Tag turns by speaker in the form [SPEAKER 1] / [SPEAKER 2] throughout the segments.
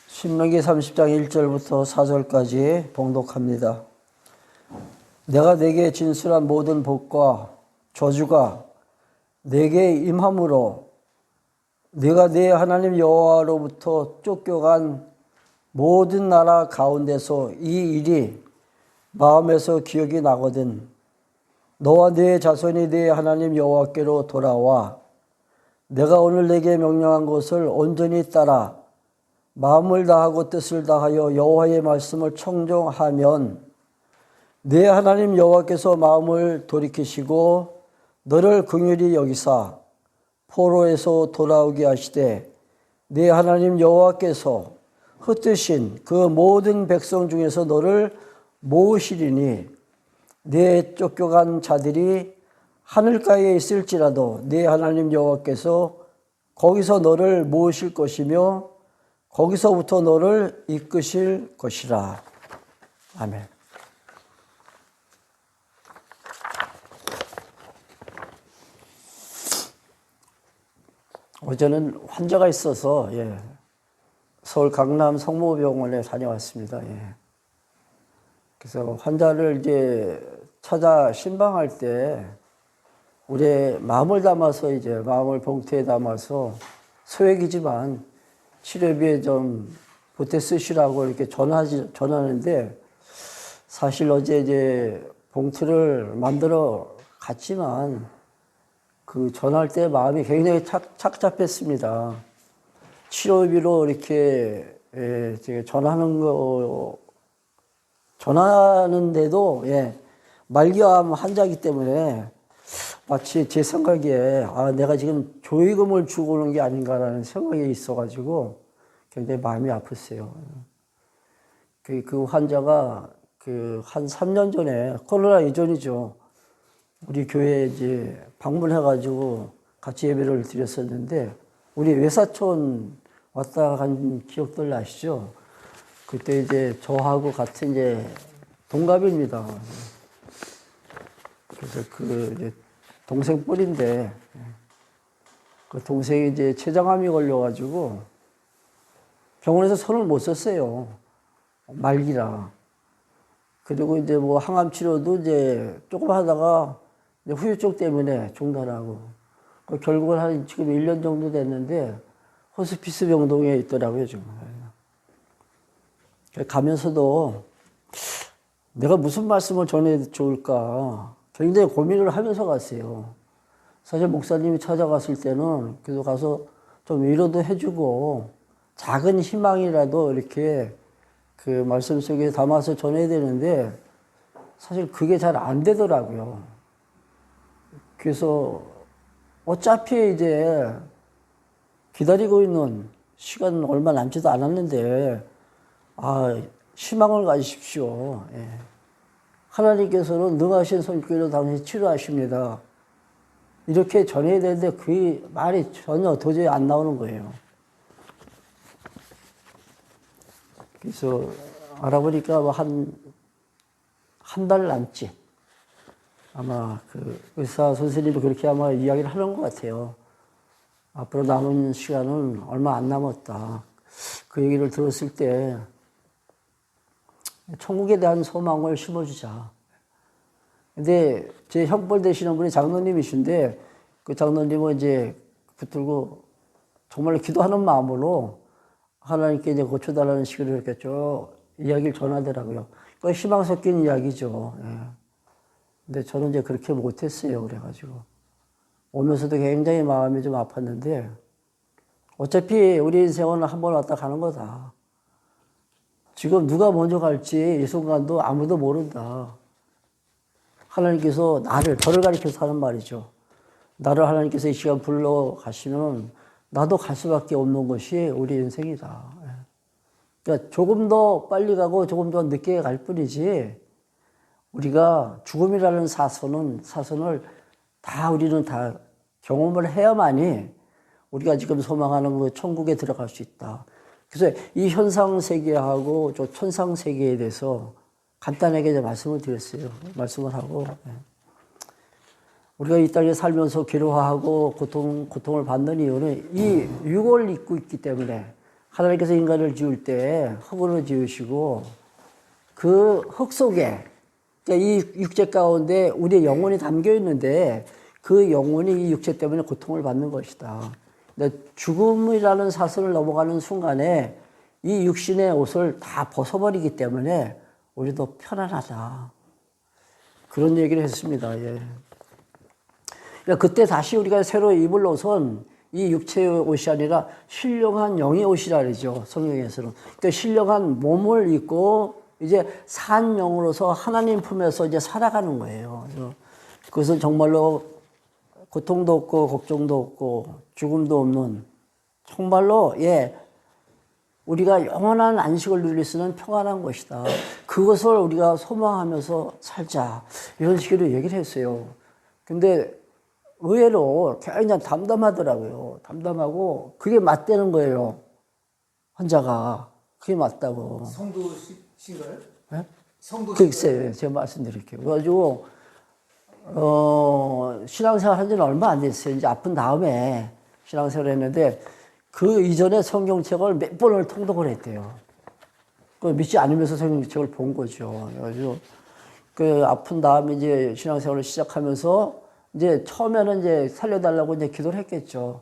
[SPEAKER 1] 신명기 30장 1절부터 4절까지 봉독합니다. 내가 네게 진술한 모든 복과 저주가 네게 임함으로 네가 네 하나님 여호와로부터 쫓겨간 모든 나라 가운데서 이 일이 마음에서 기억이 나거든 너와 네 자손이 네 하나님 여호와께로 돌아와 내가 오늘 네게 명령한 것을 온전히 따라 마음을 다하고 뜻을 다하여 여호와의 말씀을 청종하면 네 하나님 여호와께서 마음을 돌이키시고 너를 긍휼히 여기사 포로에서 돌아오게 하시되 네 하나님 여호와께서 흩으신 그 모든 백성 중에서 너를 모으시리니 네 쫓겨간 자들이 하늘가에 있을지라도 네 하나님 여호와께서 거기서 너를 모으실 것이며 거기서부터 너를 이끄실 것이라. 아멘. 어제는 환자가 있어서 서울 강남 성모병원에 다녀왔습니다. 그래서 환자를 이제 찾아 신방할 때 우리의 마음을 담아서 마음을 봉투에 담아서 소액이지만 치료비에 좀 보태 쓰시라고 이렇게 전하는데 사실 어제 봉투를 만들어 갔지만 그 전할 때 마음이 굉장히 착잡했습니다. 치료비로 이렇게 전하는데도 말기암 환자이기 때문에 마치 제 생각에 내가 지금 조의금을 주고 오는 게 아닌가라는 생각이 있어가지고 굉장히 마음이 아팠어요. 그 환자가 한 3년 전에 코로나 이전이죠. 우리 교회에 방문해가지고 같이 예배를 드렸었는데 우리 외사촌 왔다 간 기억들 나시죠? 그때 저하고 같은 동갑입니다. 그래서 동생 뻘인데 그 동생이 췌장암이 걸려가지고 병원에서 손을 못 썼어요. 말기라. 그리고 뭐 항암 치료도 조금 하다가 후유증 때문에 중단하고 결국은 지금 1년 정도 됐는데 호스피스 병동에 있더라고요, 지금. 가면서도 내가 무슨 말씀을 전해 좋을까 굉장히 고민을 하면서 갔어요. 사실 목사님이 찾아갔을 때는 그래도 가서 좀 위로도 해주고 작은 희망이라도 이렇게 그 말씀 속에 담아서 전해야 되는데 사실 그게 잘 안 되더라고요. 그래서 어차피 기다리고 있는 시간 얼마 남지도 않았는데 희망을 가지십시오. 하나님께서는 능하신 손길로 당신 치료하십니다. 이렇게 전해야 되는데 그 말이 전혀 도저히 안 나오는 거예요. 그래서 알아보니까 한 달 남짓 아마 그 의사 선생님이 그렇게 아마 이야기를 하는 것 같아요. 앞으로 남은 시간은 얼마 안 남았다. 그 얘기를 들었을 때 천국에 대한 소망을 심어주자. 근데 제 형벌 되시는 분이 장로님이신데 그 장로님은 붙들고 정말 기도하는 마음으로 하나님께 고쳐달라는 식으로 이렇게 쭉 이야기를 전하더라고요. 그 희망 섞인 이야기죠. 근데 저는 그렇게 못했어요. 그래가지고 오면서도 굉장히 마음이 좀 아팠는데 어차피 우리 인생은 한 번 왔다 가는 거다. 지금 누가 먼저 갈지 이 순간도 아무도 모른다. 하나님께서 저를 가리켜서 하는 말이죠. 나를 하나님께서 이 시간 불러 가시면 나도 갈 수밖에 없는 것이 우리 인생이다. 그러니까 조금 더 빨리 가고 조금 더 늦게 갈 뿐이지 우리가 죽음이라는 사선을 우리는 다 경험을 해야만이 우리가 지금 소망하는 그 천국에 들어갈 수 있다. 그래서 이 현상 세계하고 저 천상 세계에 대해서 간단하게 말씀을 드렸어요. 말씀을 하고 우리가 이 땅에 살면서 괴로워하고 고통을 받는 이유는 이 육을 입고 있기 때문에 하나님께서 인간을 지을 때 흙으로 지으시고 그 흙 속에 그러니까 이 육체 가운데 우리의 영혼이 담겨 있는데 그 영혼이 이 육체 때문에 고통을 받는 것이다. 죽음이라는 사슬을 넘어가는 순간에 이 육신의 옷을 다 벗어버리기 때문에 우리도 편안하다. 그런 얘기를 했습니다. 예. 그러니까 그때 다시 우리가 새로 입을 옷은 이 육체의 옷이 아니라 신령한 영의 옷이라 그러죠. 성경에서는. 그러니까 신령한 몸을 입고 이제 산 영으로서 하나님 품에서 이제 살아가는 거예요. 그것은 정말로 고통도 없고 걱정도 없고 죽음도 없는 정말로 예 우리가 영원한 안식을 누릴 수 있는 평안한 것이다. 그것을 우리가 소망하면서 살자 이런 식으로 얘기를 했어요. 근데 의외로 굉장히 담담하더라고요. 담담하고 그게 맞다는 거예요. 환자가 그게 맞다고.
[SPEAKER 2] 성도신가요?
[SPEAKER 1] 네?
[SPEAKER 2] 성도.
[SPEAKER 1] 글쎄요, 제가 말씀드릴게요. 그래가지고 신앙생활 한 지는 얼마 안 됐어요. 이제 아픈 다음에 신앙생활을 했는데 그 이전에 성경책을 몇 번을 통독을 했대요. 그 믿지 않으면서 성경책을 본 거죠. 그래가지고 그 아픈 다음에 이제 신앙생활을 시작하면서 이제 처음에는 이제 살려달라고 이제 기도를 했겠죠.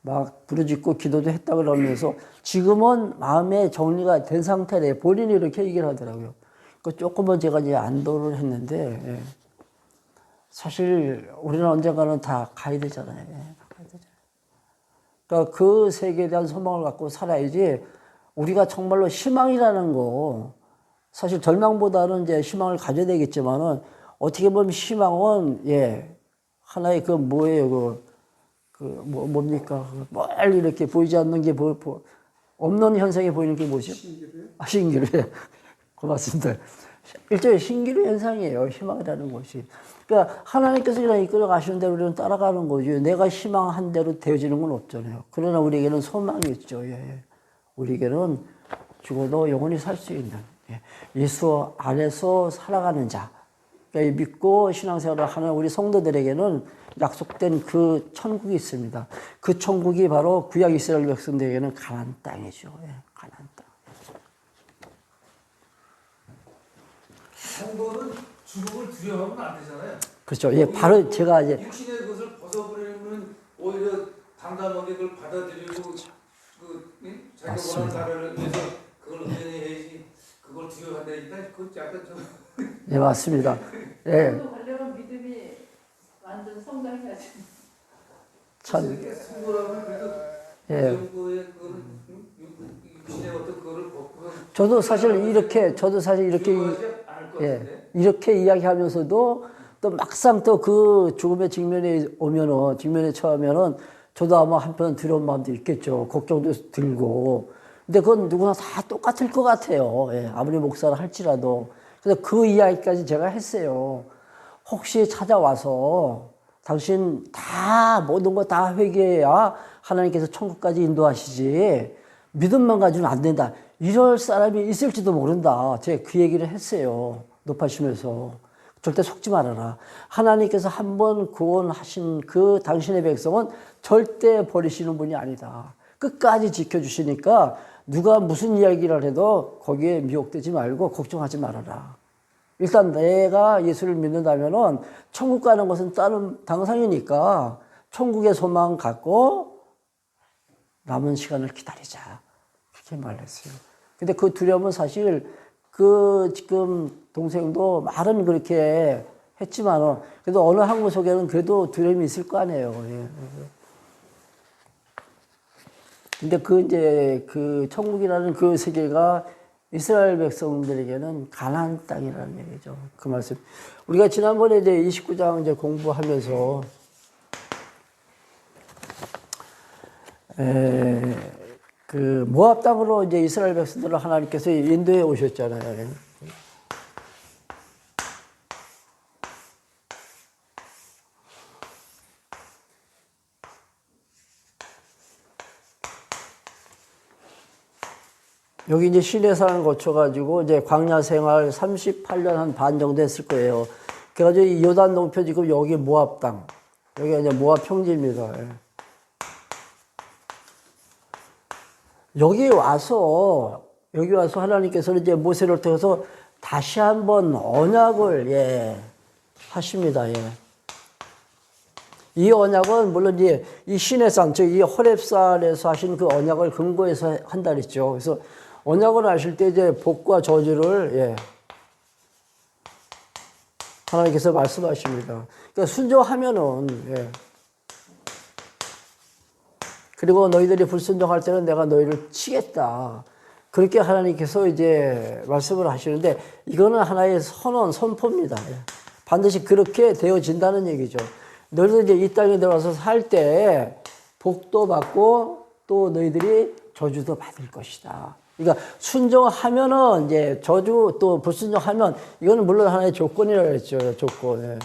[SPEAKER 1] 막 부르짖고 기도도 했다 그러면서 지금은 마음의 정리가 된 상태래. 본인이 이렇게 얘기를 하더라고요. 그 조금은 제가 이제 안도를 했는데, 예. 사실 우리는 언젠가는 다 가야 되잖아요. 예. 가야 되잖아요. 그러니까 그 세계에 대한 소망을 갖고 살아야지 우리가 정말로 희망이라는 거, 사실 절망보다는 이제 희망을 가져야 되겠지만은 어떻게 보면 희망은, 예. 하나의 그 뭐예요, 뭡니까? 멀리 이렇게 보이지 않는 게 없는 현상이 보이는 게 뭐죠?
[SPEAKER 2] 신기루요?
[SPEAKER 1] 신기루. 고맙습니다. 일종의 신기루 현상이에요. 희망이라는 것이. 그러니까 하나님께서 그냥 이끌어 가시는 대로 우리는 따라가는 거죠. 내가 희망한 대로 되어지는 건 없잖아요. 그러나 우리에게는 소망이 있죠. 예. 우리에게는 죽어도 영원히 살 수 있는 예수 안에서 살아가는 자. 그러니까 믿고 신앙생활을 하는 우리 성도들에게는 약속된 그 천국이 있습니다. 그 천국이 바로 구약 이스라엘 백성들에게는 가나안 땅이죠. 예, 가나안 땅.
[SPEAKER 2] 성도는 죽음을 두려워하면 안 되잖아요.
[SPEAKER 1] 그렇죠. 예, 바로 제가 이제
[SPEAKER 2] 육신의 것을 벗어버리면 오히려 담담하게 그걸 받아들이고 자기가 원하는 나라를 위해서 그걸 은연해야지 그걸 두려워한다니까 그건 약간 좀.
[SPEAKER 1] 예, 맞습니다. 예.
[SPEAKER 3] 하려면 믿음이 완전 성장해야지.
[SPEAKER 1] 참.
[SPEAKER 2] 성도라면 그래도
[SPEAKER 1] 예.
[SPEAKER 2] 그 정도의 그 육신의 어떤 그거를 벗고.
[SPEAKER 1] 저도 사실 이렇게 예, 이렇게 이야기하면서도 또 막상 또 그 죽음의 직면에 처하면은 저도 아마 한편 두려운 마음도 있겠죠. 걱정도 들고. 근데 그건 누구나 다 똑같을 것 같아요. 예, 아무리 목사를 할지라도. 그래서 그 이야기까지 제가 했어요. 혹시 찾아와서 당신 다 모든 거 다 회개해야 하나님께서 천국까지 인도하시지 믿음만 가지고는 안 된다. 이럴 사람이 있을지도 모른다. 제가 그 얘기를 했어요. 높아지면서. 절대 속지 말아라. 하나님께서 한번 구원하신 그 당신의 백성은 절대 버리시는 분이 아니다. 끝까지 지켜주시니까 누가 무슨 이야기를 해도 거기에 미혹되지 말고 걱정하지 말아라. 일단 내가 예수를 믿는다면은 천국 가는 것은 다른 당상이니까 천국의 소망 갖고 남은 시간을 기다리자. 그렇게 말했어요. 근데 그 두려움은 사실 그 지금 동생도 말은 그렇게 했지만은 그래도 어느 한 구석에는 그래도 두려움이 있을 거 아니에요. 예. 근데 그 천국이라는 그 세계가 이스라엘 백성들에게는 가나안 땅이라는 얘기죠. 그 말씀. 우리가 지난번에 이제 29장 이제 공부하면서 그 모압 땅으로 이제 이스라엘 백성들을 하나님께서 인도해 오셨잖아요. 여기 이제 시내산을 거쳐가지고 이제 광야 생활 38년 한 반 정도 했을 거예요. 그래가지고 이 요단 동편 지금 여기 모압 땅. 여기가 이제 모압 평지입니다. 예. 여기 와서 하나님께서는 이제 모세를 통해서 다시 한번 언약을, 예, 하십니다. 예. 이 언약은 물론 이제 이 시내산, 즉 이 호렙산에서 하신 그 언약을 근거해서 한다 그랬죠. 그래서 언약을 하실 때 이제 복과 저주를, 예, 하나님께서 말씀하십니다. 그러니까 순종하면은, 예. 그리고 너희들이 불순종할 때는 내가 너희를 치겠다. 그렇게 하나님께서 이제 말씀을 하시는데 이거는 하나의 선언, 선포입니다. 예. 반드시 그렇게 되어진다는 얘기죠. 너희들 이제 이 땅에 들어와서 살 때 복도 받고 또 너희들이 저주도 받을 것이다. 그러니까 순종하면은 이제 저주, 또 불순종하면 이거는 물론 하나의 조건이라고 했죠. 조건. 예.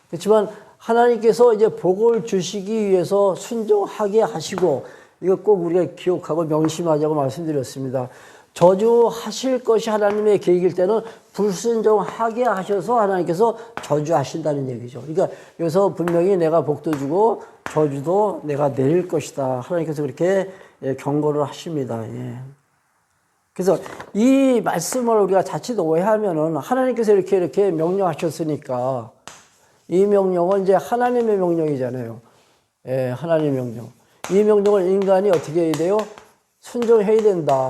[SPEAKER 1] 그렇지만 하나님께서 이제 복을 주시기 위해서 순종하게 하시고, 이거 꼭 우리가 기억하고 명심하자고 말씀드렸습니다. 저주하실 것이 하나님의 계획일 때는 불순종하게 하셔서 하나님께서 저주하신다는 얘기죠. 그러니까 여기서 분명히 내가 복도 주고 저주도 내가 내릴 것이다. 하나님께서 그렇게, 예, 경고를 하십니다. 예. 그래서 이 말씀을 우리가 자칫 오해하면은 하나님께서 이렇게 명령하셨으니까 이 명령은 이제 하나님의 명령이잖아요. 예, 하나님의 명령. 이 명령을 인간이 어떻게 해야 돼요? 순종해야 된다.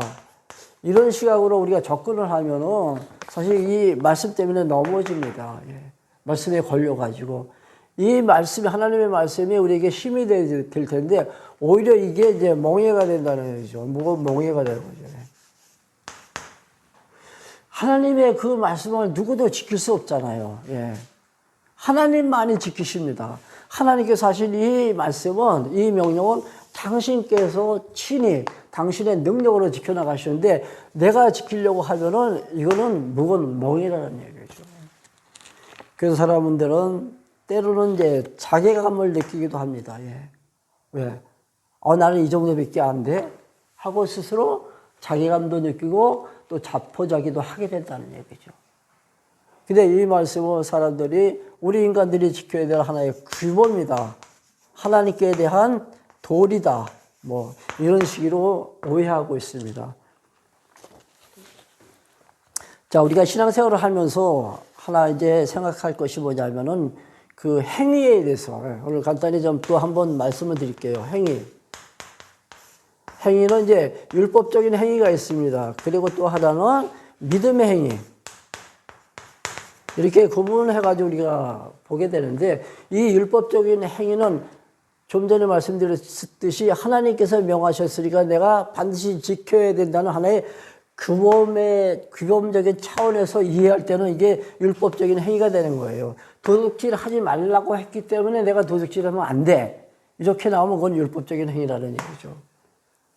[SPEAKER 1] 이런 시각으로 우리가 접근을 하면은 사실 이 말씀 때문에 넘어집니다. 예. 말씀에 걸려가지고. 이 말씀이, 하나님의 말씀이 우리에게 힘이 될 텐데, 오히려 이게 이제 멍해가 된다는 얘기죠. 무거운 멍해가 되는 거죠. 예. 하나님의 그 말씀을 누구도 지킬 수 없잖아요. 예. 하나님만이 지키십니다. 하나님께서 하신 이 말씀은, 이 명령은 당신께서 친히 당신의 능력으로 지켜나가시는데 내가 지키려고 하면은 이거는 무거운 멍이라는 얘기죠. 그래서 사람들은 때로는 이제 자괴감을 느끼기도 합니다. 예. 왜? 나는 이 정도밖에 안 돼? 하고 스스로 자괴감도 느끼고 또 자포자기도 하게 된다는 얘기죠. 근데 이 말씀은 사람들이, 우리 인간들이 지켜야 될 하나의 규모입니다. 하나님께 대한 도리다. 뭐, 이런 식으로 오해하고 있습니다. 자, 우리가 신앙생활을 하면서 하나 이제 생각할 것이 뭐냐면은 그 행위에 대해서 오늘 간단히 좀 또 한번 말씀을 드릴게요. 행위. 행위는 이제 율법적인 행위가 있습니다. 그리고 또 하나는 믿음의 행위. 이렇게 구분해가지고 우리가 보게 되는데, 이 율법적인 행위는 좀 전에 말씀드렸듯이 하나님께서 명하셨으니까 내가 반드시 지켜야 된다는 하나의 규범적인 차원에서 이해할 때는 이게 율법적인 행위가 되는 거예요. 도둑질 하지 말라고 했기 때문에 내가 도둑질하면 안 돼. 이렇게 나오면 그건 율법적인 행위라는 얘기죠.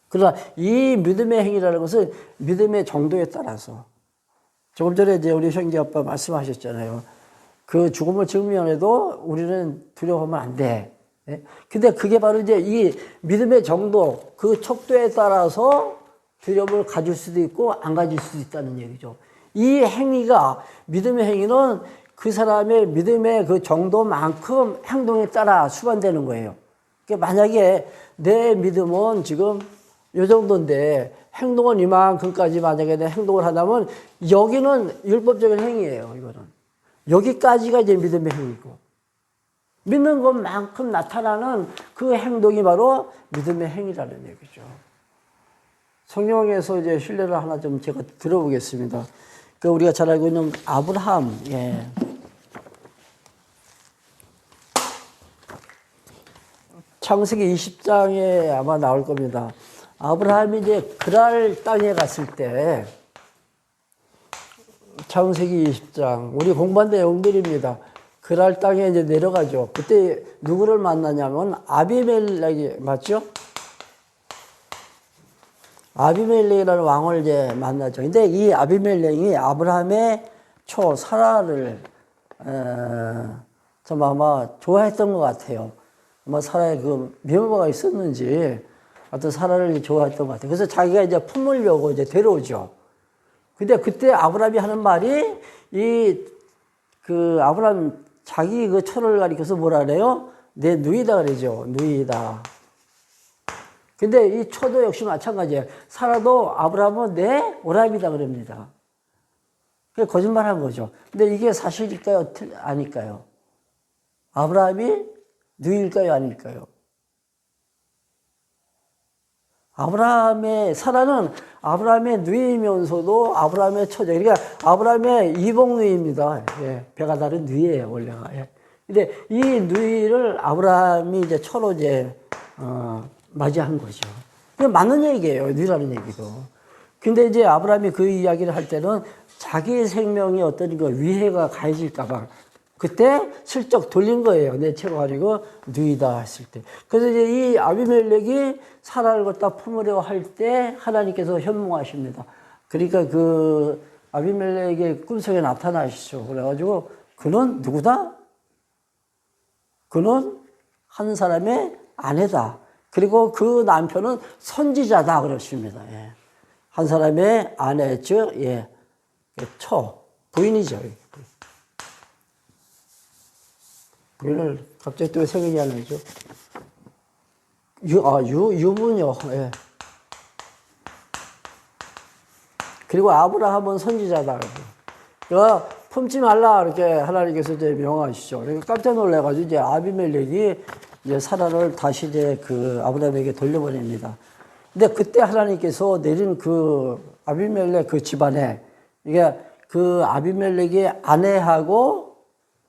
[SPEAKER 1] 그러나 이 믿음의 행위라는 것은 믿음의 정도에 따라서, 조금 전에 이제 우리 형제 아빠 말씀하셨잖아요. 그 죽음을 직면해도 우리는 두려워하면 안 돼. 예? 근데 그게 바로 이제 이 믿음의 정도, 그 척도에 따라서 두려움을 가질 수도 있고 안 가질 수도 있다는 얘기죠. 이 행위가, 믿음의 행위는 그 사람의 믿음의 그 정도만큼 행동에 따라 수반되는 거예요. 그러니까 만약에 내 믿음은 지금 요 정도인데 행동은 이만큼까지 만약에 내 행동을 하다면 여기는 율법적인 행위예요. 이거는 여기까지가 이제 믿음의 행위고, 믿는 것만큼 나타나는 그 행동이 바로 믿음의 행위라는 얘기죠. 성경에서 이제 신뢰를 하나 좀 제가 들어보겠습니다. 그 우리가 잘 알고 있는 아브라함, 예. 창세기 20장에 아마 나올 겁니다. 아브라함이 이제 그랄 땅에 갔을 때, 창세기 20장, 우리 공부한 내용들입니다. 그랄 땅에 이제 내려가죠. 그때 누구를 만나냐면 아비멜렉이, 맞죠? 아비멜렉이라는 왕을 이제 만나죠. 근데 이 아비멜렉이 아브라함의 초 사라를 좀 아마 좋아했던 것 같아요. 아마 사라에 그 미모가 있었는지 어떤 사라를 좋아했던 것 같아요. 그래서 자기가 이제 품으려고 이제 데려오죠. 근데 그때 아브라함이 하는 말이, 그 아브라함 자기 그 처를 가리켜서 뭐라 그래요? 내 누이다 그러죠. 누이다. 근데 이 처도 역시 마찬가지예요. 사라도 아브라함은 내 오람이다 그럽니다. 그게 거짓말한 거죠. 근데 이게 사실일까요? 아닐까요? 아브라함이 누이일까요? 아닐까요? 사라는 아브라함의 누이면서도 아브라함의 처자. 그러니까 아브라함의 이복 누이입니다. 예, 배가 다른 누이예요, 원래가. 예. 근데 이 누이를 아브라함이 이제 처로 이제, 맞이한 거죠. 그게 맞는 얘기예요, 누이라는 얘기도. 근데 이제 아브라함이 그 이야기를 할 때는 자기 생명이 어떤 그 위해가 가해질까봐 그때 슬쩍 돌린 거예요. 내 채로 가지고 누이다 했을 때. 그래서 이제 이 아비멜렉이 사라를 갖다 품으려 할 때 하나님께서 현몽하십니다. 그러니까 그 아비멜렉의 꿈속에 나타나시죠. 그래가지고 그는 누구다? 그는 한 사람의 아내다. 그리고 그 남편은 선지자다 그러십니다. 예. 한 사람의 아내, 즉, 예, 부인이죠. 부인을 갑자기 또 생각이 안 나죠. 유부녀. 예. 그리고 아브라함은 선지자다. 그러니까 품지 말라 이렇게 하나님께서 이제 명하시죠. 그러니까 깜짝 놀래가지고 이제 아비멜렉이 이제 사라를 다시 이제 그 아브라함에게 돌려보냅니다. 근데 그때 하나님께서 내린 그 아비멜렉 그 집안에 이게 그 아비멜렉의 아내하고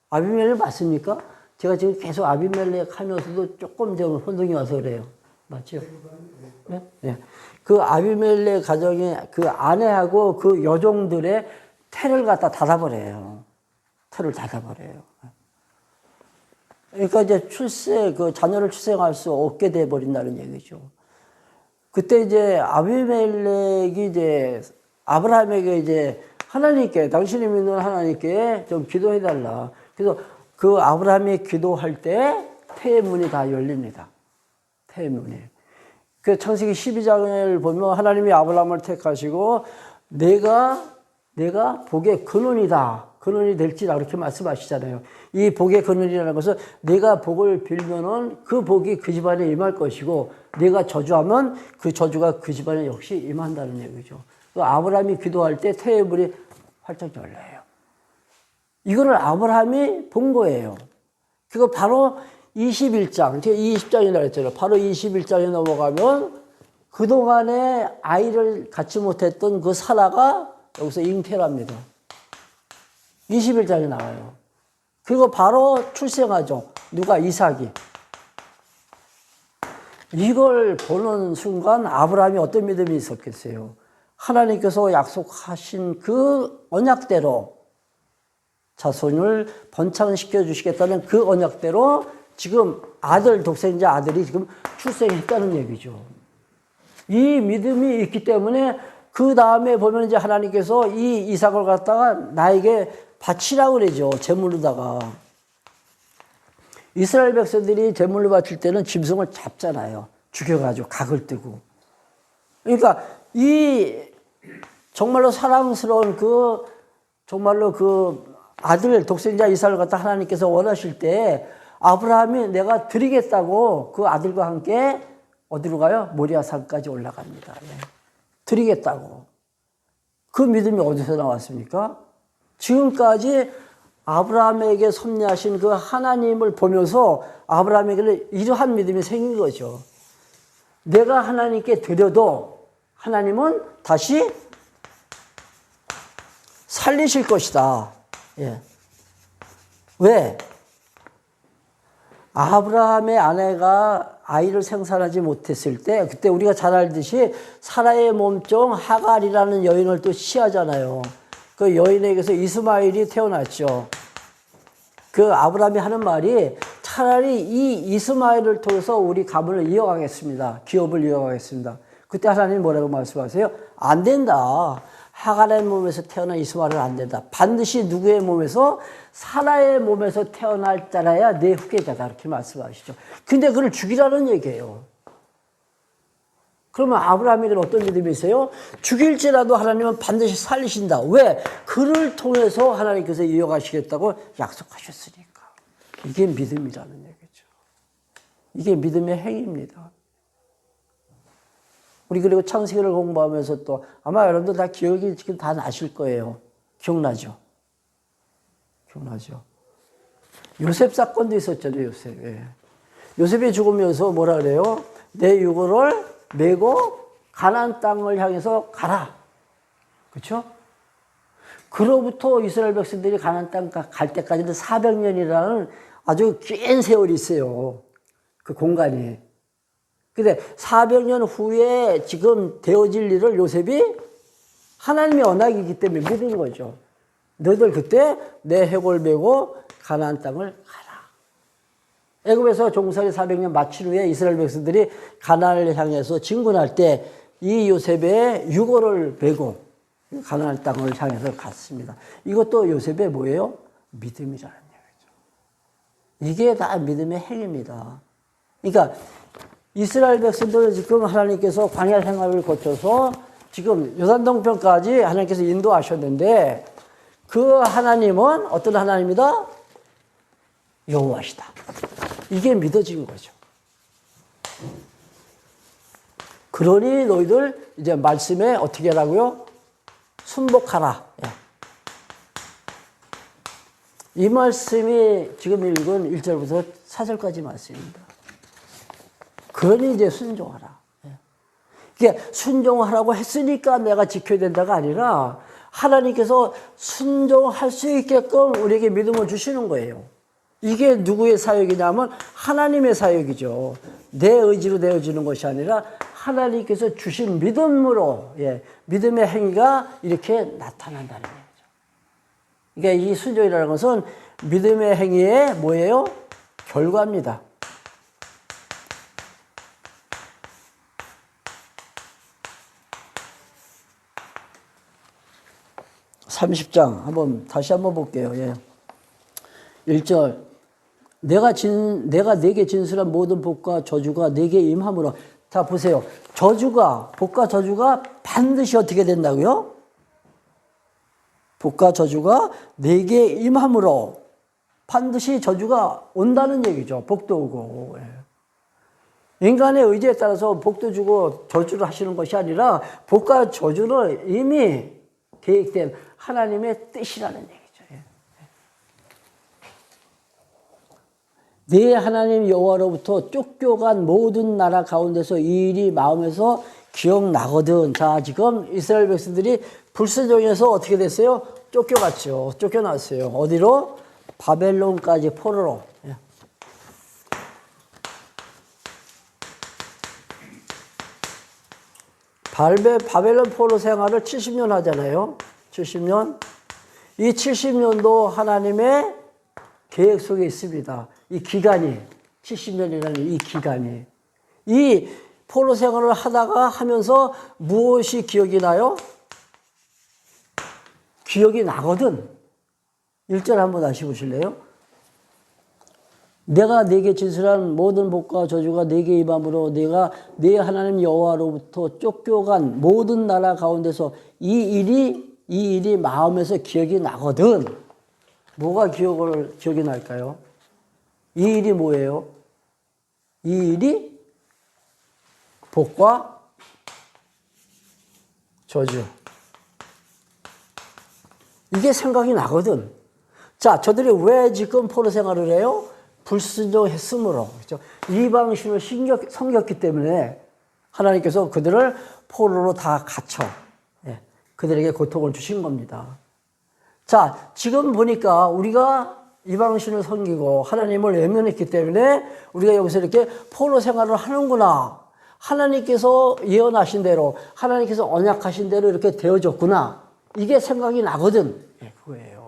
[SPEAKER 1] 아비멜렉 맞습니까? 제가 지금 계속 아비멜렉 하면서도 조금 좀 혼동이 와서 그래요. 맞죠? 네? 네. 그 아비멜렉 가정의 그 아내하고 그 여종들의 태를 갖다 닫아버려요. 태를 닫아버려요. 그러니까 이제 그 자녀를 출생할 수 없게 돼버린다는 얘기죠. 그때 이제 아비멜렉이 이제 아브라함에게 이제 하나님께, 당신이 믿는 하나님께 좀 기도해달라. 그래서 그 아브라함이 기도할 때 태의 문이 다 열립니다. 태의 문이. 그 창세기 12장을 보면 하나님이 아브라함을 택하시고 내가 복의 근원이다. 근원이 될지라 그렇게 말씀하시잖아요. 이 복의 근원이라는 것은 내가 복을 빌면은 그 복이 그 집안에 임할 것이고 내가 저주하면 그 저주가 그 집안에 역시 임한다는 얘기죠. 아브라함이 기도할 때 태의 문이 활짝 열려요. 이거를 아브라함이 본 거예요. 그거 바로 21장, 제가 20장이라고 했잖아요. 바로 21장에 넘어가면 그동안에 아이를 갖지 못했던 그 사라가 여기서 잉태랍니다. 21장에 나와요. 그리고 바로 출생하죠. 누가? 이삭이. 이걸 보는 순간 아브라함이 어떤 믿음이 있었겠어요? 하나님께서 약속하신 그 언약대로 자손을 번창시켜 주시겠다는 그 언약대로 지금 독생자 아들이 지금 출생했다는 얘기죠. 이 믿음이 있기 때문에 그 다음에 보면 이제 하나님께서 이 이삭을 갖다가 나에게 바치라고 그러죠. 제물로다가. 이스라엘 백성들이 제물로 바칠 때는 짐승을 잡잖아요. 죽여가지고 각을 뜨고. 그러니까 이 정말로 사랑스러운 정말로 아들 독생자 이삭을 갖다 하나님께서 원하실 때 아브라함이 내가 드리겠다고 그 아들과 함께 어디로 가요? 모리아 산까지 올라갑니다. 예. 드리겠다고. 그 믿음이 어디서 나왔습니까? 지금까지 아브라함에게 섭리하신 그 하나님을 보면서 아브라함에게는 이러한 믿음이 생긴 거죠. 내가 하나님께 드려도 하나님은 다시 살리실 것이다. 예. 왜? 아브라함의 아내가 아이를 생산하지 못했을 때 그때 우리가 잘 알듯이 사라의 몸종 하갈이라는 여인을 또 시하잖아요. 그 여인에게서 이스마엘이 태어났죠. 그 아브라함이 하는 말이 차라리 이 이스마엘을 통해서 우리 가문을 이어가겠습니다. 기업을 이어가겠습니다. 그때 하나님 뭐라고 말씀하세요? 안 된다. 하갈의 몸에서 태어난 이스마엘은 안 된다. 반드시 누구의 몸에서? 사라의 몸에서 태어날 자라야 내 후계자다. 이렇게 말씀하시죠. 근데 그를 죽이라는 얘기예요. 그러면 아브라함에게는 어떤 믿음이 있어요? 죽일지라도 하나님은 반드시 살리신다. 왜? 그를 통해서 하나님께서 이어가시겠다고 약속하셨으니까. 이게 믿음이라는 얘기죠. 이게 믿음의 행위입니다. 우리 그리고 창세기를 공부하면서 또 아마 여러분들 다 기억이 지금 다 나실 거예요. 기억나죠? 기억나죠? 요셉 사건도 있었잖아요, 요셉. 예. 요셉이 죽으면서 뭐라 그래요? 내 유고를 메고 가나안 땅을 향해서 가라. 그렇죠? 그로부터 이스라엘 백성들이 가나안 땅 갈 때까지는 400년이라는 아주 긴 세월이 있어요. 그 공간이. 근데 400년 후에 지금 되어질 일을 요셉이 하나님의 언약이기 때문에 믿은 거죠. 너희들 그때 내 해골 메고 가나안 땅을 가라. 애굽에서 종살이 400년 마친 후에 이스라엘 백성들이 가나안을 향해서 진군할 때 이 요셉의 유고를 메고 가나안 땅을 향해서 갔습니다. 이것도 요셉의 뭐예요? 믿음이라는 얘기죠. 이게 다 믿음의 행위입니다. 그러니까 이스라엘 백성들은 지금 하나님께서 광야 생활을 거쳐서 지금 요단동편까지 하나님께서 인도하셨는데 그 하나님은 어떤 하나님이다? 여호와시다. 이게 믿어진 거죠. 그러니 너희들 이제 말씀에 어떻게 하라고요? 순복하라. 예. 이 말씀이 지금 읽은 1절부터 4절까지 말씀입니다. 그러니 이제 순종하라. 이게 순종하라고 했으니까 내가 지켜야 된다가 아니라 하나님께서 순종할 수 있게끔 우리에게 믿음을 주시는 거예요. 이게 누구의 사역이냐면 하나님의 사역이죠. 내 의지로 되어지는 것이 아니라 하나님께서 주신 믿음으로, 예, 믿음의 행위가 이렇게 나타난다는 얘기죠. 그러니까 이 순종이라는 것은 믿음의 행위의 뭐예요? 결과입니다. 30장 다시 한번 볼게요. 예. 1절 내가 네게 진술한 모든 복과 저주가 네게 임함으로. 자 보세요. 복과 저주가 반드시 어떻게 된다고요? 복과 저주가 네게 임함으로 반드시 저주가 온다는 얘기죠. 복도 오고. 예. 인간의 의지에 따라서 복도 주고 저주를 하시는 것이 아니라 복과 저주는 이미 계획된 하나님의 뜻이라는 얘기죠. 네 하나님 여호와로부터 쫓겨간 모든 나라 가운데서 이 일이 마음에서 기억나거든. 자, 지금 이스라엘 백성들이 불순종해서 어떻게 됐어요? 쫓겨갔죠. 쫓겨났어요. 어디로? 바벨론까지 포로로. 바벨론 포로 생활을 70년 하잖아요. 70년. 이 70년도 하나님의 계획 속에 있습니다. 이 기간이, 70년이라는 이 기간이. 이 포로 생활을 하면서 무엇이 기억이 나요? 기억이 나거든. 1절 한번 다시 보실래요? 내가 네게 진술한 모든 복과 저주가 네게 임함으로 내가 네 하나님 여호와로부터 쫓겨간 모든 나라 가운데서 이 일이 마음에서 기억이 나거든. 뭐가 기억이 날까요? 이 일이 뭐예요? 이 일이 복과 저주. 이게 생각이 나거든. 자, 저들이 왜 지금 포로 생활을 해요? 불순종했으므로. 그렇죠? 이방신을 섬겼기 때문에 하나님께서 그들을 포로로 다 갇혀. 예, 그들에게 고통을 주신 겁니다. 자, 지금 보니까 우리가 이방신을 섬기고 하나님을 외면했기 때문에 우리가 여기서 이렇게 포로 생활을 하는구나. 하나님께서 예언하신 대로, 하나님께서 언약하신 대로 이렇게 되어졌구나. 이게 생각이 나거든. 예, 그거예요.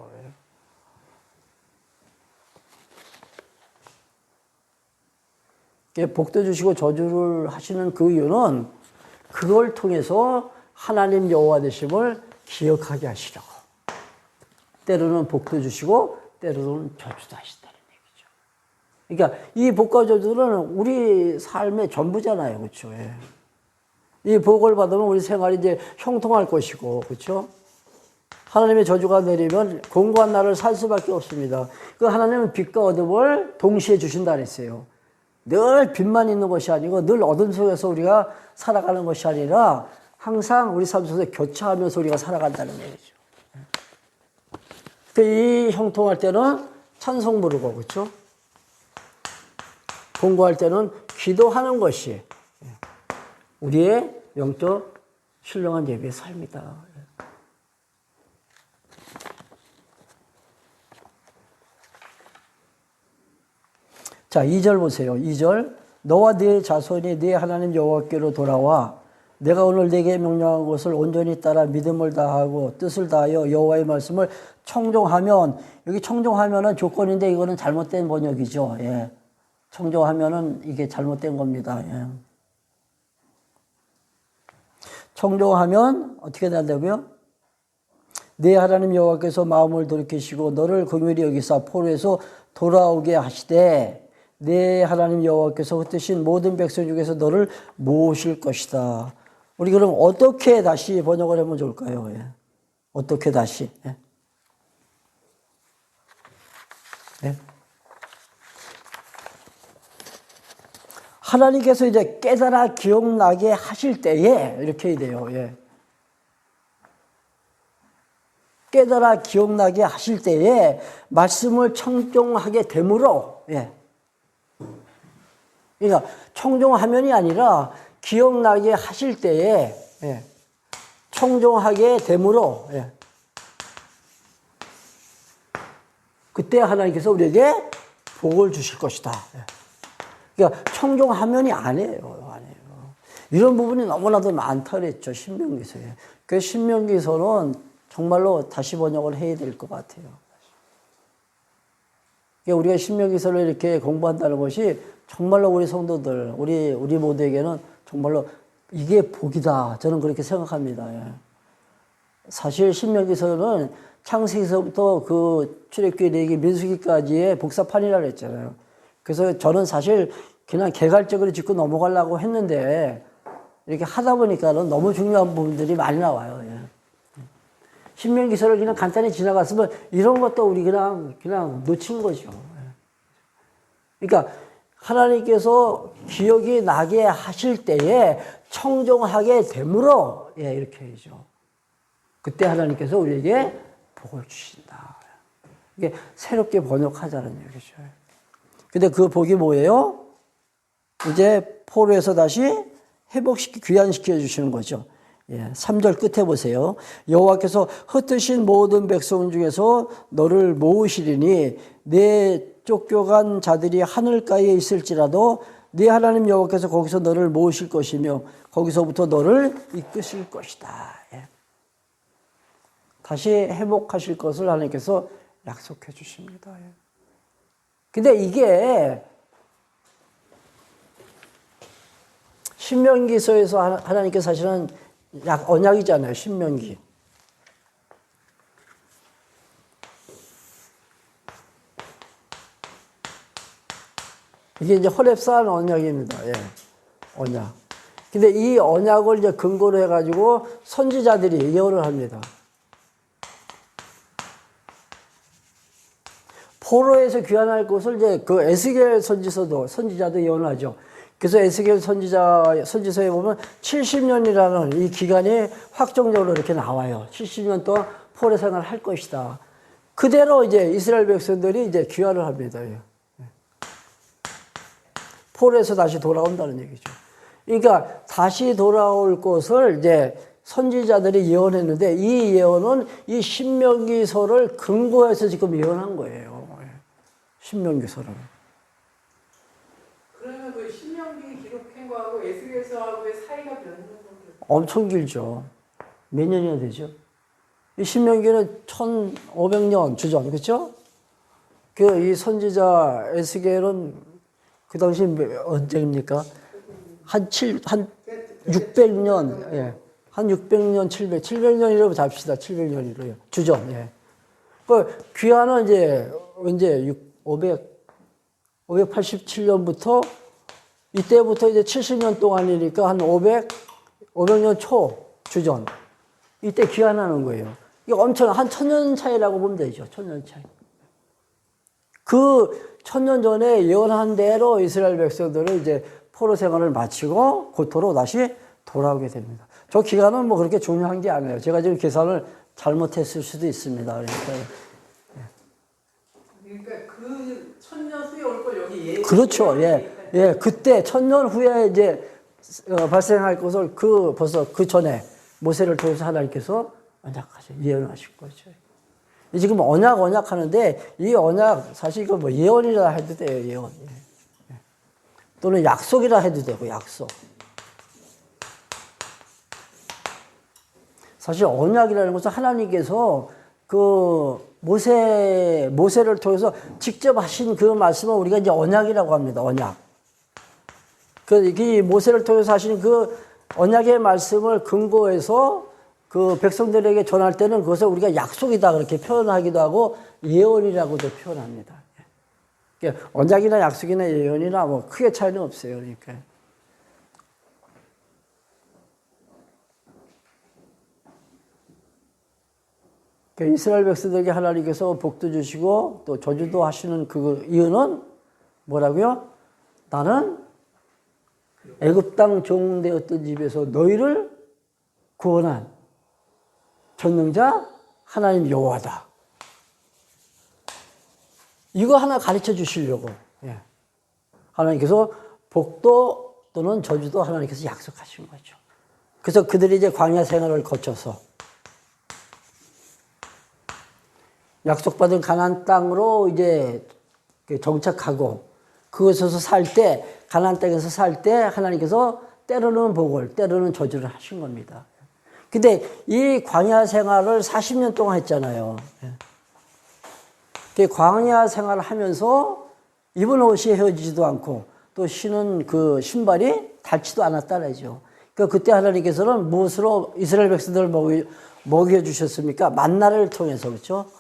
[SPEAKER 1] 복도 주시고 저주를 하시는 그 이유는 그걸 통해서 하나님 여호와 되심을 기억하게 하시려고. 때로는 복도 주시고 때로는 저주도 하신다는 얘기죠. 그러니까 이 복과 저주는 우리 삶의 전부잖아요. 그렇죠? 예. 이 복을 받으면 우리 생활이 이제 형통할 것이고, 그렇죠? 하나님의 저주가 내리면 공고한 날을 살 수밖에 없습니다. 그 하나님은 빛과 어둠을 동시에 주신다 그랬어요. 늘 빛만 있는 것이 아니고 늘 어둠 속에서 우리가 살아가는 것이 아니라 항상 우리 삶 속에 교차하면서 우리가 살아간다는 얘기죠. 이 형통할 때는 찬송 부르고, 그렇죠? 공고할 때는 기도하는 것이 우리의 영적 신령한 예배의 삶이다. 자, 2절 보세요. 2절. 너와 네 자손이 네 하나님 여호와께로 돌아와 내가 오늘 네게 명령한 것을 온전히 따라 믿음을 다하고 뜻을 다하여 여호와의 말씀을 청종하면, 여기 청종하면은 조건인데 이거는 잘못된 번역이죠. 예. 청종하면은 이게 잘못된 겁니다. 예. 청종하면 어떻게 된다고요? 네 하나님 여호와께서 마음을 돌이키시고 너를 긍휼히 여기사 포로에서 돌아오게 하시되 네 하나님 여호와께서 흩으신 모든 백성 중에서 너를 모으실 것이다. 우리 그럼 어떻게 다시 번역을 하면 좋을까요? 예. 어떻게 다시? 예. 예. 하나님께서 이제 깨달아 기억나게 하실 때에 이렇게 해야 돼요. 예. 깨달아 기억나게 하실 때에 말씀을 청종하게 되므로, 예. 그러니까 청종하면이 아니라 기억나게 하실 때에, 예. 청종하게 되므로, 예. 그때 하나님께서 우리에게 복을 주실 것이다. 예. 그러니까 청종하면이 아니에요. 이런 부분이 너무나도 많다 그랬죠. 신명기서에. 그 신명기서는 정말로 다시 번역을 해야 될 것 같아요. 그러니까 우리가 신명기서를 이렇게 공부한다는 것이 정말로 우리 성도들, 우리 모두에게는 정말로 이게 복이다. 저는 그렇게 생각합니다. 예. 사실 신명기서는 창세기서부터 그 출애굽기, 레위기, 민수기까지의 복사판이라고 했잖아요. 그래서 저는 사실 그냥 개괄적으로 짚고 넘어가려고 했는데 이렇게 하다 보니까는 너무 중요한 부분들이 많이 나와요. 예. 신명기서를 그냥 간단히 지나갔으면 이런 것도 우리 그냥 놓친 거죠. 그러니까 하나님께서 기억이 나게 하실 때에 청종하게 되므로, 예, 이렇게 해야죠. 그때 하나님께서 우리에게 복을 주신다. 이게 새롭게 번역하자는 얘기죠. 근데 그 복이 뭐예요? 이제 포로에서 다시 귀환시켜 주시는 거죠. 예, 3절 끝에 보세요. 여호와께서 흩으신 모든 백성 중에서 너를 모으시리니 내 쫓겨간 자들이 하늘가에 있을지라도 네 하나님 여호와께서 거기서 너를 모으실 것이며 거기서부터 너를 이끄실 것이다. 예. 다시 회복하실 것을 하나님께서 약속해 주십니다. 예. 근데 이게 신명기서에서 하나님께서 사실은 언약이잖아요. 신명기. 이게 이제 호렙산 언약입니다. 예. 언약. 근데 이 언약을 이제 근거로 해가지고 선지자들이 예언을 합니다. 포로에서 귀환할 것을 이제 그 에스겔 선지자도 예언하죠. 그래서 에스겔 선지서에 보면 70년이라는 이 기간이 확정적으로 이렇게 나와요. 70년 동안 포로 생활을 할 것이다. 그대로 이제 이스라엘 백성들이 이제 귀환을 합니다. 포로에서 다시 돌아온다는 얘기죠. 그러니까 다시 돌아올 것을 이제 선지자들이 예언했는데 이 예언은 이 신명기서를 근거해서 지금 예언한 거예요. 신명기서를.
[SPEAKER 3] 그러면 그 신명기 기록한 거하고 에스겔서하고의 사이가 몇 년 정도?
[SPEAKER 1] 엄청 길죠. 몇 년이나 되죠? 이 신명기는 1500년 주전, 그렇죠? 이 선지자 에스겔은 그 당시 언제입니까? 한 600년, 예. 한 600년, 700년이라고 잡시다. 700년이로요. 주전, 예. 그 귀환은 이제 587년부터 이때부터 이제 70년 동안이니까 한 500년 초 주전. 이때 귀환하는 거예요. 이게 엄청 한 1000년 차이라고 보면 되죠. 1000년 차이. 그 1000년 전에 예언한 대로 이스라엘 백성들은 이제 포로 생활을 마치고 고토로 다시 돌아오게 됩니다. 저 기간은 뭐 그렇게 중요한 게 아니에요. 제가 지금 계산을 잘못했을 수도 있습니다.
[SPEAKER 3] 그러니까 그 1000년 후에 올 걸 여기 예.
[SPEAKER 1] 그렇죠. 예. 그때 1000년 후에 이제 발생할 것을 벌써 그 전에 모세를 통해서 하나님께서 예언하신 거죠. 지금 언약 하는데 이 언약 사실 이거 뭐 예언이라 해도 돼요. 예언. 또는 약속이라 해도 되고 약속. 사실 언약이라는 것은 하나님께서 그 모세를 통해서 직접 하신 그 말씀을 우리가 이제 언약이라고 합니다. 언약. 이 모세를 통해서 하신 그 언약의 말씀을 근거해서 그 백성들에게 전할 때는 그것을 우리가 약속이다 그렇게 표현하기도 하고 예언이라고도 표현합니다. 그러니까 언약이나 약속이나 예언이나 뭐 크게 차이는 없어요. 그러니까. 이스라엘 백성들에게 하나님께서 복도 주시고 또 저주도 하시는 그 이유는 뭐라고요? 나는 애굽 땅 종되었던 집에서 너희를 구원한 전능자 하나님 여호와다. 이거 하나 가르쳐 주시려고 하나님께서 복도 또는 저주도 하나님께서 약속하신 거죠. 그래서 그들이 이제 광야 생활을 거쳐서 약속받은 가나안 땅으로 이제 정착하고 그곳에서 살 때, 가나안 땅에서 살 때 하나님께서 때로는 복을, 때로는 저주를 하신 겁니다. 근데 이 광야 생활을 40년 동안 했잖아요. 그 광야 생활을 하면서 입은 옷이 헤어지지도 않고 또 신은 그 신발이 닳지도 않았다라죠. 그러니까 그때 하나님께서는 무엇으로 이스라엘 백성들을 먹여주셨습니까? 만나를 통해서, 그렇죠?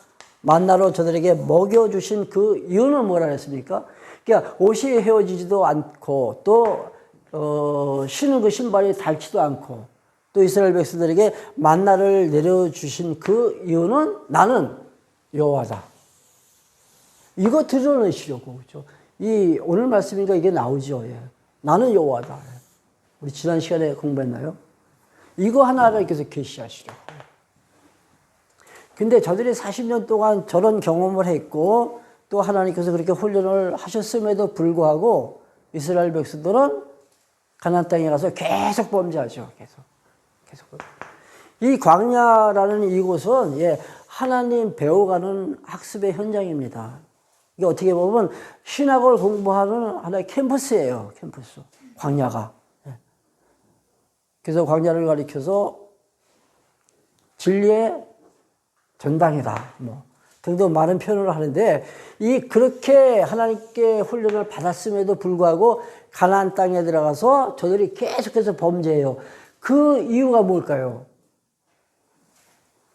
[SPEAKER 1] 만나로 저들에게 먹여주신 그 이유는 뭐라 그랬습니까? 그러니까 옷이 헤어지지도 않고 또 신은 그 신발이 닳지도 않고 또 이스라엘 백성들에게 만나를 내려주신 그 이유는 나는 여호와다. 이거 드러내시려고, 그렇죠? 이 오늘 말씀이니까 이게 나오죠. 나는 여호와다. 우리 지난 시간에 공부했나요? 이거 하나를 계속 계시하시려고. 근데 저들이 40년 동안 저런 경험을 했고 또 하나님께서 그렇게 훈련을 하셨음에도 불구하고 이스라엘 백성들은 가나안 땅에 가서 계속 범죄하죠. 계속. 이 광야라는 이곳은 하나님 배워가는 학습의 현장입니다. 이게 어떻게 보면 신학을 공부하는 하나의 캠퍼스예요. 캠퍼스. 광야가. 그래서 광야를 가리켜서 진리의 전당이다. 등등 많은 표현을 하는데 그렇게 하나님께 훈련을 받았음에도 불구하고 가나안 땅에 들어가서 저들이 계속해서 범죄해요. 그 이유가 뭘까요?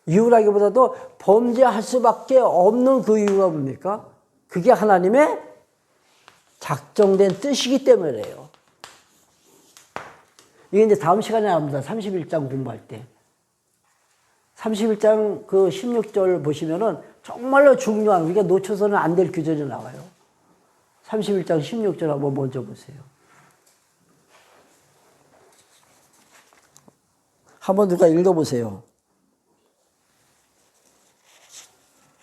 [SPEAKER 1] 이유라기보다도 범죄할 수밖에 없는 그 이유가 뭡니까? 그게 하나님의 작정된 뜻이기 때문이에요. 이게 이제 다음 시간에 나옵니다. 31장 공부할 때. 31장 그 16절 보시면은 정말로 중요한, 우리가 놓쳐서는 안 될 규절이 나와요. 31장 16절 한번 먼저 보세요. 한번 누가 읽어보세요.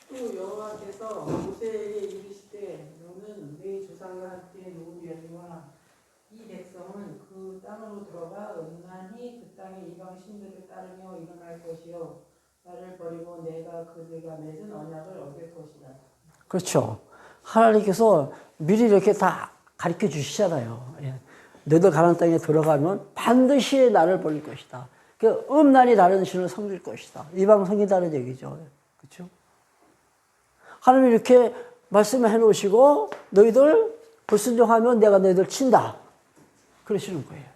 [SPEAKER 3] 또 여호와께서 모세에게 이르시되 너는 네 조상과 함께 놓은 별과 이 백성은 그 땅으로 들어가 음란히 그 땅의 이방 신들을 따르며 일어날 것이요 나를 버리고 내가 그들과 맺은 언약을 어길 것이다.
[SPEAKER 1] 그렇죠. 하나님께서 미리 이렇게 다 가르쳐 주시잖아요. 너희들 가나안 땅에 들어가면 반드시 나를 버릴 것이다. 그 음란히 다른 신을 섬길 것이다. 이방 섬긴다는 얘기죠. 그렇죠? 하나님이 이렇게 말씀해 놓으시고 너희들 불순종하면 내가 너희들 친다. 그러시는 거예요.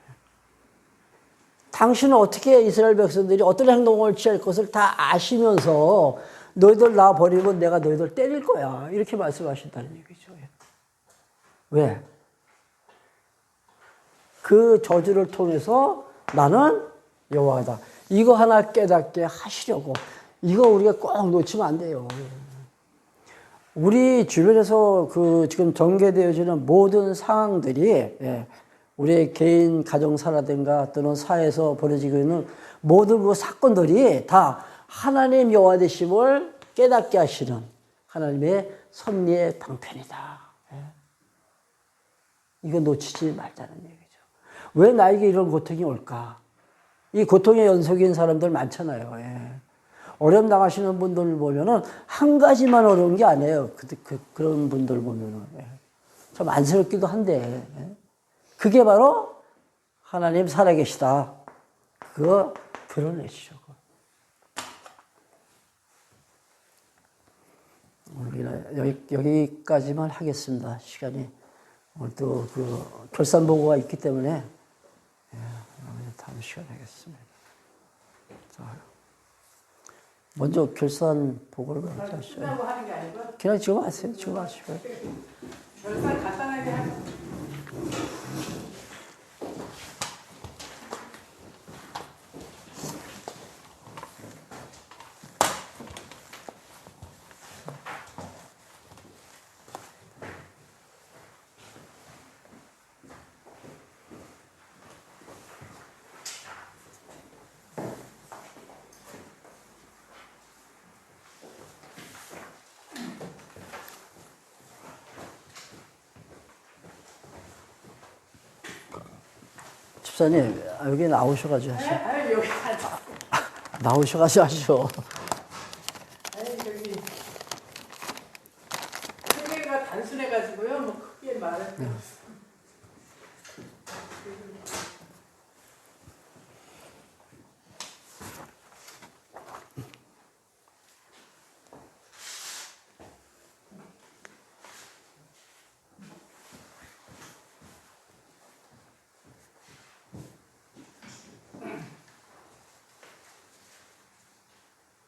[SPEAKER 1] 당신은 어떻게 이스라엘 백성들이 어떤 행동을 취할 것을 다 아시면서 너희들 나 버리고 내가 너희들 때릴 거야. 이렇게 말씀하신다는 얘기죠. 왜? 그 저주를 통해서 나는 여호와다. 이거 하나 깨닫게 하시려고. 이거 우리가 꼭 놓치면 안 돼요. 우리 주변에서 그 지금 전개되어지는 모든 상황들이 예, 우리의 개인 가정사라든가 또는 사회에서 벌어지고 있는 모든 그 사건들이 다 하나님 여호와 되심을 깨닫게 하시는 하나님의 섭리의 방편이다. 예. 이거 놓치지 말자는 얘기죠. 왜 나에게 이런 고통이 올까? 이 고통의 연속인 사람들 많잖아요. 예. 어려움 당하시는 분들 보면은 한 가지만 어려운 게 아니에요. 그런 분들 보면은. 예. 참 안쓰럽기도 한데. 예. 그게 바로 하나님 살아계시다. 그거 드러내시죠. 오늘 여기까지만 하겠습니다. 시간이. 오늘 또 그 결산 보고가 있기 때문에 예, 다음 시간에 하겠습니다. 자, 먼저 결산 보고를 먼저 하시죠.
[SPEAKER 3] 끝나고 하는 게 아니고
[SPEAKER 1] 그냥 지금 하세요. 지금 하시고요.
[SPEAKER 3] 결산 간단하게 하고.
[SPEAKER 1] 집사님, 여기 나오셔가지고 하시죠.
[SPEAKER 3] 아니 여기
[SPEAKER 1] 나오셔가지고 하시죠.
[SPEAKER 3] 아니 저기 세계가 단순해가지고요. 뭐 크게 말할 게 없어.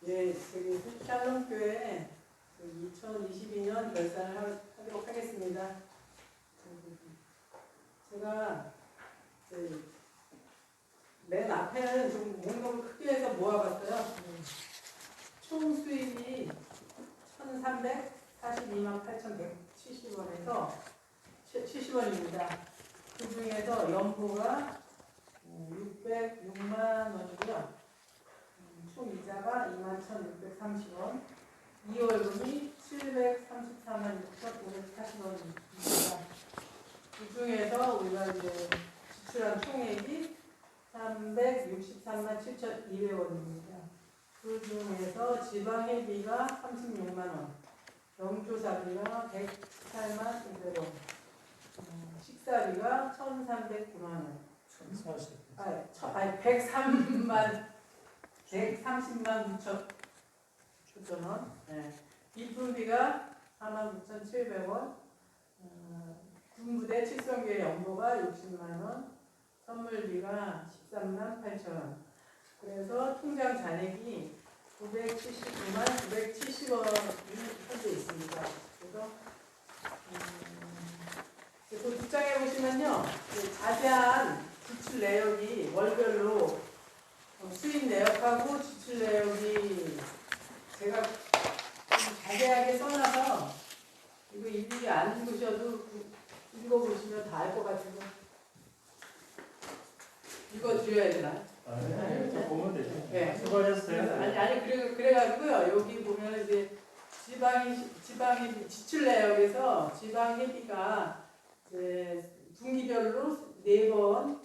[SPEAKER 3] 예, 저기 샬롬교회 2022년 결산을 하도록 하겠습니다. 제가 맨 앞에는 좀 목록을 크게 해서 모아봤어요. 총 수입이 1,342만 8,170원에서 70원입니다. 그 중에서 연보가 606만 원이고요. 총 이자가 21,630원, 이월금이 734만 6,540원입니다. 그 중에서 우리가 이제 지출한 총액이 363만 7,200원입니다. 그 중에서 지방회비가 36만 원, 경조사비가 108만 500원, 식사비가 1,309만 원, 130만 9천 원, 네. 비품비가 49,700원, 군부대 칠성교회 연보가 60만 원, 선물비가 13만 8천 원. 그래서 통장 잔액이 979만 970원이 현재 있습니다. 그래서 그 뒷장에 보시면요, 자세한 지출 내역이 월별로 수입 내역하고 지출 내역이 제가 좀 자세하게 써놔서 이거 일일이 안 읽으셔도 읽어보시면 다 알 것 같아서 읽어드려야 되나?
[SPEAKER 4] 아니, 보면 되죠.
[SPEAKER 3] 네.
[SPEAKER 4] 수고하셨어요.
[SPEAKER 3] 아니 그래가지고요, 여기 보면 이제 지방이 지출 내역에서 지방회비가 이제 분기별로 4번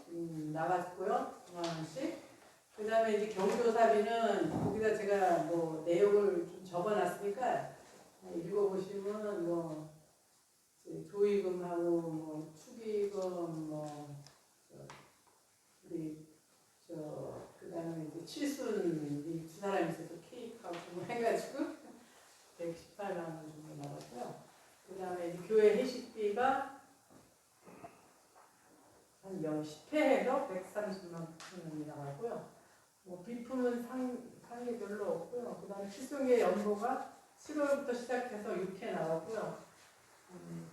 [SPEAKER 3] 나갔고요, 9만 원씩. 그 다음에 이제 경조사비는 거기다 제가 뭐 내용을 좀 적어놨으니까 읽어보시면 뭐 조의금하고 뭐 축의금 뭐 우리 그 다음에 이제 칠순 이 두 사람이 있어서 케이크하고 뭐 해가지고 118만 원 정도 나왔고요. 그 다음에 이제 교회 회식비가 한 10회에서 130만 원이 나가고요. 뭐 비품은 상이 별로 없고요. 그 다음에 칠성의 연보가 7월부터 시작해서 6회 나왔고요.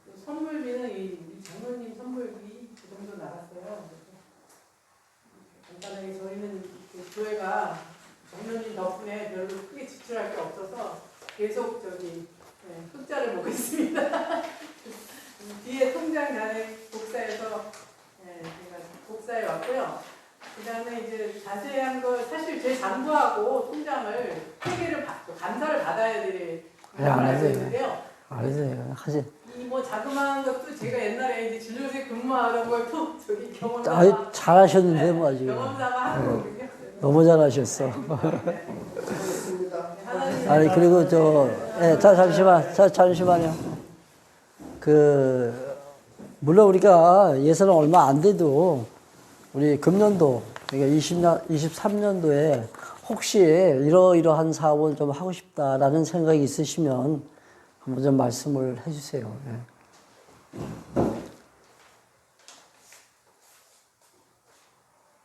[SPEAKER 3] 또 선물비는 이 장로님 선물비 그 정도 나갔어요. 간단하게 저희는 그 교회가 장로님 덕분에 별로 크게 지출 계속 흑자를 보고 있습니다. 뒤에 통장 잔액 복사해서 제가 복사해 왔고요. 그다음에 이제 자세한 거 사실 제 장부하고 통장을 회계를 감사를 받아야 될
[SPEAKER 1] 안
[SPEAKER 3] 걸 알고
[SPEAKER 1] 하세요.
[SPEAKER 3] 있는데요.
[SPEAKER 1] 알으세요. 하지.
[SPEAKER 3] 이 뭐 자그마한 것도 제가 옛날에 이제 진료소에 근무하던 걸 또 저기 경험삼아
[SPEAKER 1] 아유, 잘하셨는데, 뭐, 아주.
[SPEAKER 3] 경험삼아 하는 거거든요.
[SPEAKER 1] 너무 잘하셨어.
[SPEAKER 3] 하나님
[SPEAKER 1] 아니, 그리고 자, 잠시만요. 물론 우리가 예산은 얼마 안 돼도, 우리 금년도, 그러니까 23년도에 혹시 이러이러한 사업을 좀 하고 싶다라는 생각이 있으시면 한번 좀 말씀을 해주세요. 예.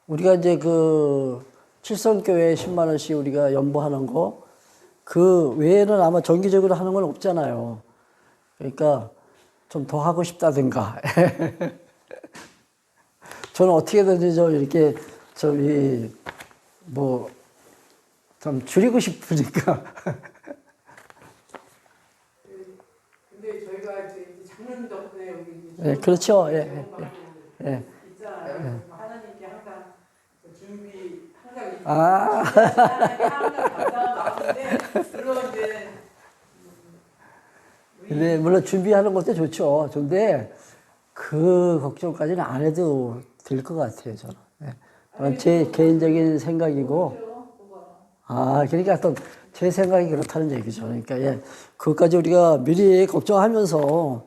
[SPEAKER 1] 우리가 이제 칠성교회에 10만 원씩 우리가 연보하는 거, 그 외에는 아마 정기적으로 하는 건 없잖아요. 그러니까 좀 더 하고 싶다든가. 저는 어떻게든지 좀 이렇게 좀 줄이고 싶으니까.
[SPEAKER 3] 근데 저희가 이제 장로님 덕분에 여기
[SPEAKER 1] 예, 그렇죠. 예, 예.
[SPEAKER 3] 있잖아요. 하나님께 항상 준비 항상
[SPEAKER 1] 아.
[SPEAKER 3] 하나님께 항상 감사한 마음인데 물론 이제
[SPEAKER 1] 근데 물론 준비하는 것도 좋죠. 근데 그 걱정까지는 안 해도 될 것 같아요, 저는. 예. 그건 제 개인적인 생각이고. 그러니까 또 제 생각이 그렇다는 얘기죠. 그러니까, 예. 그것까지 우리가 미리 걱정하면서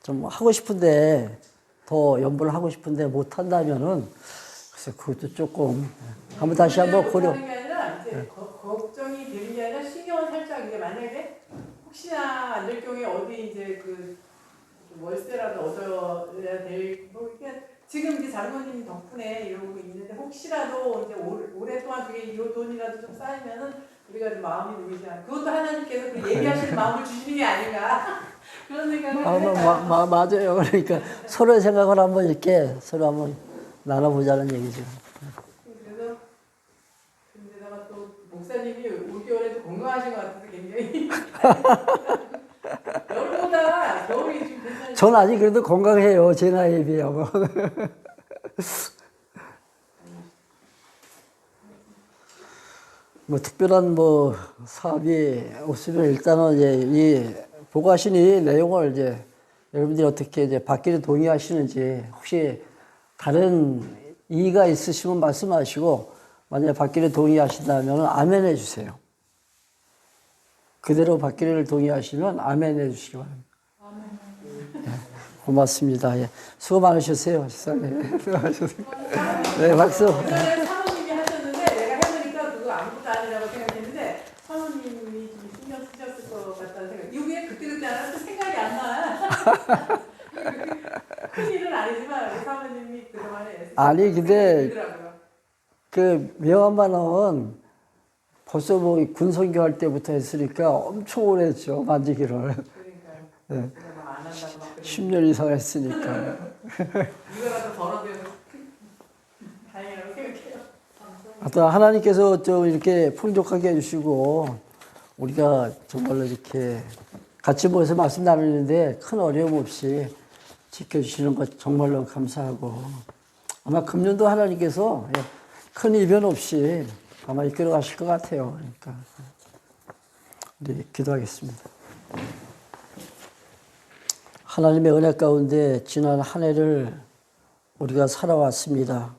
[SPEAKER 1] 좀 하고 싶은데, 더 연보를 하고 싶은데 못 한다면은, 글쎄, 그것도 조금, 한번 다시 한번 고려.
[SPEAKER 3] 하는 게 아니라 이제 걱정이 되는 게 아니라 신경을 살짝 이제 만약에 혹시나 안 될 경우에 어디 이제 월세라도 얻어야 될 지금 이제 장로님 덕분에 이러고 있는데 혹시라도 이제 오랫동안 그게 이 돈이라도 좀 쌓이면은 우리가 좀 마음이 놓이지 않아. 그것도 하나님께서 그 예비하시는 마음을 주시는 게 아닌가 그런 생각을 해요.
[SPEAKER 1] 맞아요. 그러니까 서로의 생각을 한번 이렇게 서로 한번 나눠보자는 얘기죠.
[SPEAKER 3] 그래서 근데다가 또 목사님이 5개월에도 건강하신 것 같아서 굉장히 겨울보다 겨울이 좀 괜찮아요.
[SPEAKER 1] 전 아직 그래도 건강해요. 제 나이에 비하면. 특별한 사업이 없으면 일단은 이제 이 보고하신 이 내용을 이제 여러분들이 어떻게 이제 받기를 동의하시는지 혹시 다른 이의가 있으시면 말씀하시고 만약에 받기를 동의하신다면 아멘 해주세요. 그대로 받기를 동의하시면 아멘 해주시기 바랍니다. 네, 고맙습니다. 예. 수고 많으셨어요. 세상에. 수고하셨어요. 네, 박수.
[SPEAKER 3] 그전에 사모님이 하셨는데 내가 해보니까 그거 아무것도 아니라고 생각했는데 사모님이 좀 신경 쓰셨을 것 같다는 생각. 이게 그때 하나 또 생각이 안 나. 큰 일은 아니지만 우리 사모님이 그동안에
[SPEAKER 1] 아니, 근데
[SPEAKER 3] 있더라고요.
[SPEAKER 1] 명함만은 벌써 군선교 할 때부터 했으니까 엄청 오래 했죠. 만지기를.
[SPEAKER 3] 그러니까요.
[SPEAKER 1] 네.
[SPEAKER 3] 안 한다고 막 그러는데
[SPEAKER 1] 10년 이상 했으니까.
[SPEAKER 3] 이거라도 벌어들여서 다행이라고 생각해요.
[SPEAKER 1] 하여튼 하나님께서 좀 이렇게 풍족하게 해주시고 우리가 정말로 이렇게 같이 모여서 말씀 나누는데 큰 어려움 없이 지켜주시는 것 정말로 감사하고 아마 금년도 하나님께서 큰 이변 없이 아마 이끌어 가실 것 같아요. 그러니까 우리 기도하겠습니다. 하나님의 은혜 가운데 지난 한 해를 우리가 살아왔습니다.